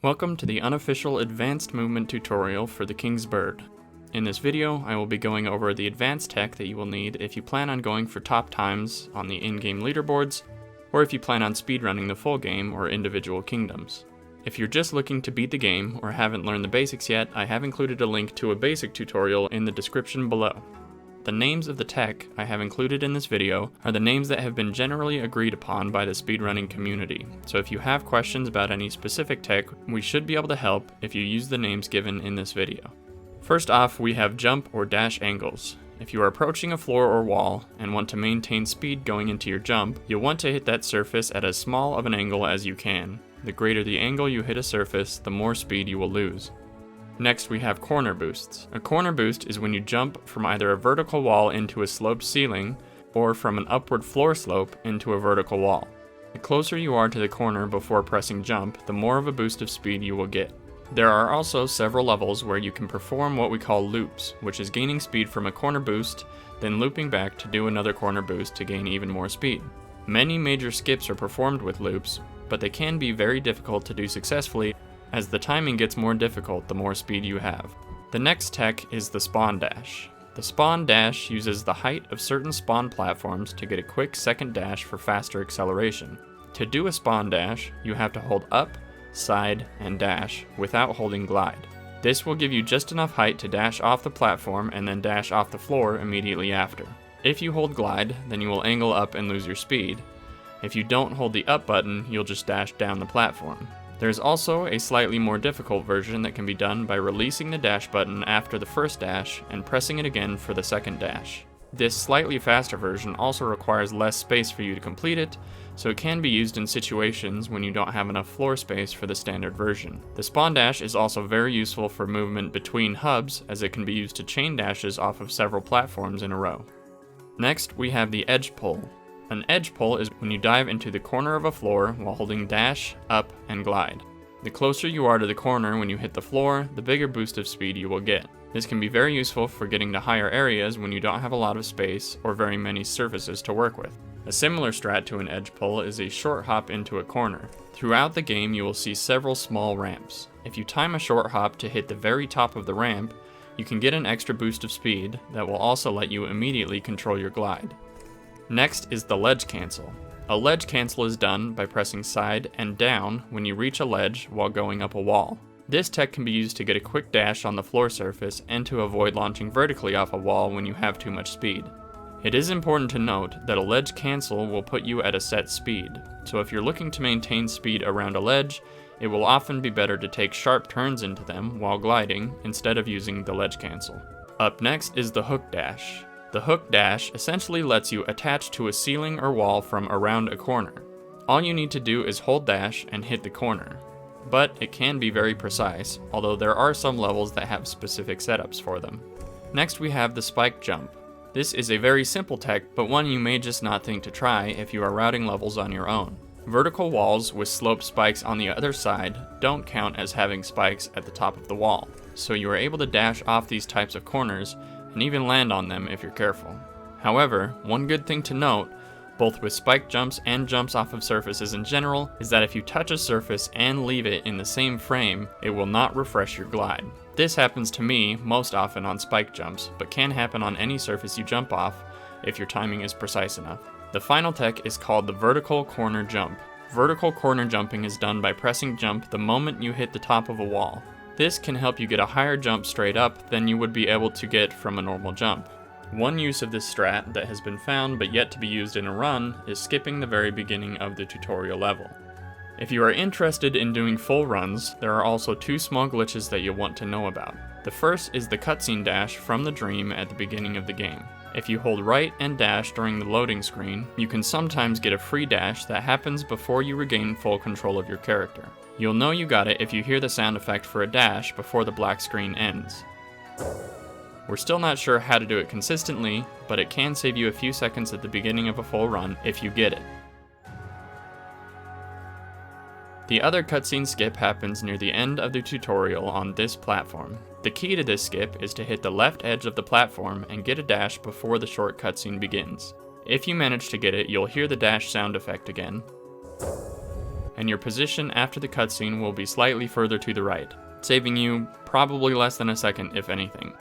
Welcome to the unofficial advanced movement tutorial for the King's Bird. In this video, I will be going over the advanced tech that you will need if you plan on going for top times on the in-game leaderboards, or if you plan on speedrunning the full game or individual kingdoms. If you're just looking to beat the game or haven't learned the basics yet, I have included a link to a basic tutorial in the description below. The names of the tech I have included in this video are the names that have been generally agreed upon by the speedrunning community, so if you have questions about any specific tech, we should be able to help if you use the names given in this video. First off, we have jump or dash angles. If you are approaching a floor or wall and want to maintain speed going into your jump, you'll want to hit that surface at as small of an angle as you can. The greater the angle you hit a surface, the more speed you will lose. Next, we have corner boosts. A corner boost is when you jump from either a vertical wall into a sloped ceiling, or from an upward floor slope into a vertical wall. The closer you are to the corner before pressing jump, the more of a boost of speed you will get. There are also several levels where you can perform what we call loops, which is gaining speed from a corner boost, then looping back to do another corner boost to gain even more speed. Many major skips are performed with loops, but they can be very difficult to do successfully, as the timing gets more difficult the more speed you have. The next tech is the spawn dash. The spawn dash uses the height of certain spawn platforms to get a quick second dash for faster acceleration. To do a spawn dash, you have to hold up, side, and dash without holding glide. This will give you just enough height to dash off the platform and then dash off the floor immediately after. If you hold glide, then you will angle up and lose your speed. If you don't hold the up button, you'll just dash down the platform. There's also a slightly more difficult version that can be done by releasing the dash button after the first dash and pressing it again for the second dash. This slightly faster version also requires less space for you to complete it, so it can be used in situations when you don't have enough floor space for the standard version. The spawn dash is also very useful for movement between hubs, as it can be used to chain dashes off of several platforms in a row. Next, we have the edge pull. An edge pull is when you dive into the corner of a floor while holding dash, up, and glide. The closer you are to the corner when you hit the floor, the bigger boost of speed you will get. This can be very useful for getting to higher areas when you don't have a lot of space or very many surfaces to work with. A similar strat to an edge pull is a short hop into a corner. Throughout the game, you will see several small ramps. If you time a short hop to hit the very top of the ramp, you can get an extra boost of speed that will also let you immediately control your glide. Next is the ledge cancel. A ledge cancel is done by pressing side and down when you reach a ledge while going up a wall. This tech can be used to get a quick dash on the floor surface and to avoid launching vertically off a wall when you have too much speed. It is important to note that a ledge cancel will put you at a set speed, so if you're looking to maintain speed around a ledge, it will often be better to take sharp turns into them while gliding instead of using the ledge cancel. Up next is the hook dash. The hook dash essentially lets you attach to a ceiling or wall from around a corner. All you need to do is hold dash and hit the corner. But it can be very precise, although there are some levels that have specific setups for them. Next we have the spike jump. This is a very simple tech, but one you may just not think to try if you are routing levels on your own. Vertical walls with sloped spikes on the other side don't count as having spikes at the top of the wall, so you are able to dash off these types of corners and even land on them if you're careful. However, one good thing to note, both with spike jumps and jumps off of surfaces in general, is that if you touch a surface and leave it in the same frame, it will not refresh your glide. This happens to me most often on spike jumps, but can happen on any surface you jump off if your timing is precise enough. The final tech is called the vertical corner jump. Vertical corner jumping is done by pressing jump the moment you hit the top of a wall. This can help you get a higher jump straight up than you would be able to get from a normal jump. One use of this strat that has been found but yet to be used in a run is skipping the very beginning of the tutorial level. If you are interested in doing full runs, there are also two small glitches that you'll want to know about. The first is the cutscene dash from the dream at the beginning of the game. If you hold right and dash during the loading screen, you can sometimes get a free dash that happens before you regain full control of your character. You'll know you got it if you hear the sound effect for a dash before the black screen ends. We're still not sure how to do it consistently, but it can save you a few seconds at the beginning of a full run if you get it. The other cutscene skip happens near the end of the tutorial on this platform. The key to this skip is to hit the left edge of the platform and get a dash before the short cutscene begins. If you manage to get it, you'll hear the dash sound effect again. and your position after the cutscene will be slightly further to the right, saving you probably less than a second if anything.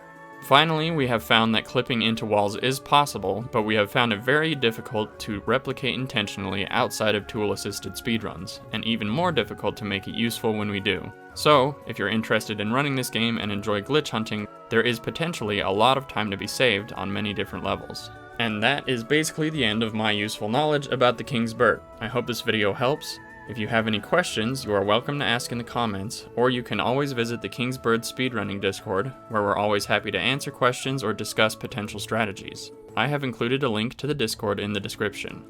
Finally, we have found that clipping into walls is possible, but we have found it very difficult to replicate intentionally outside of tool-assisted speedruns, and even more difficult to make it useful when we do. So, if you're interested in running this game and enjoy glitch hunting, there is potentially a lot of time to be saved on many different levels. And that is basically the end of my useful knowledge about the King's Bird. I hope this video helps. If you have any questions, you are welcome to ask in the comments, or you can always visit the King's Bird speedrunning Discord, where we're always happy to answer questions or discuss potential strategies. I have included a link to the Discord in the description.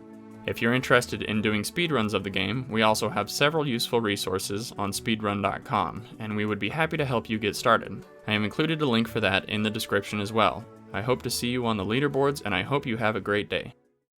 If you're interested in doing speedruns of the game, we also have several useful resources on speedrun.com, and we would be happy to help you get started. I have included a link for that in the description as well. I hope to see you on the leaderboards, and I hope you have a great day.